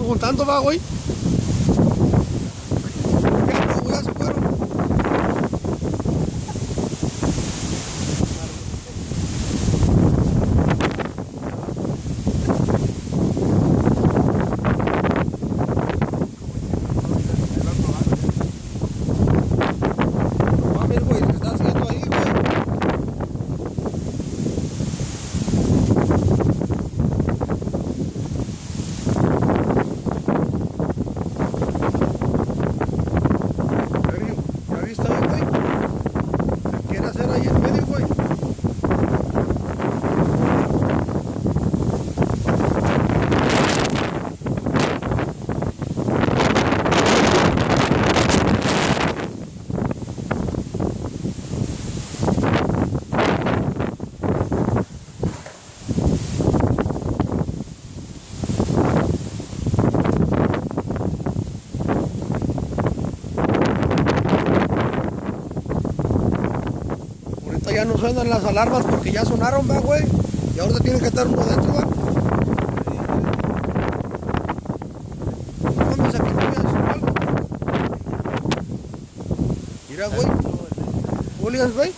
preguntando, va, güey. Ya, no, güey, ya se fueron. Va, mira, güey, ¿qué estás haciendo ahí, güey? Sergio, ¿ya viste ahí, güey? Se quiere hacer ahí en medio, güey. Ahorita ya no suenan las alarmas porque ya sonaron, va, güey. Y ahorita tiene que estar uno dentro, va. Vamos aquí, voy a decir algo. Mira, güey. Williams, güey.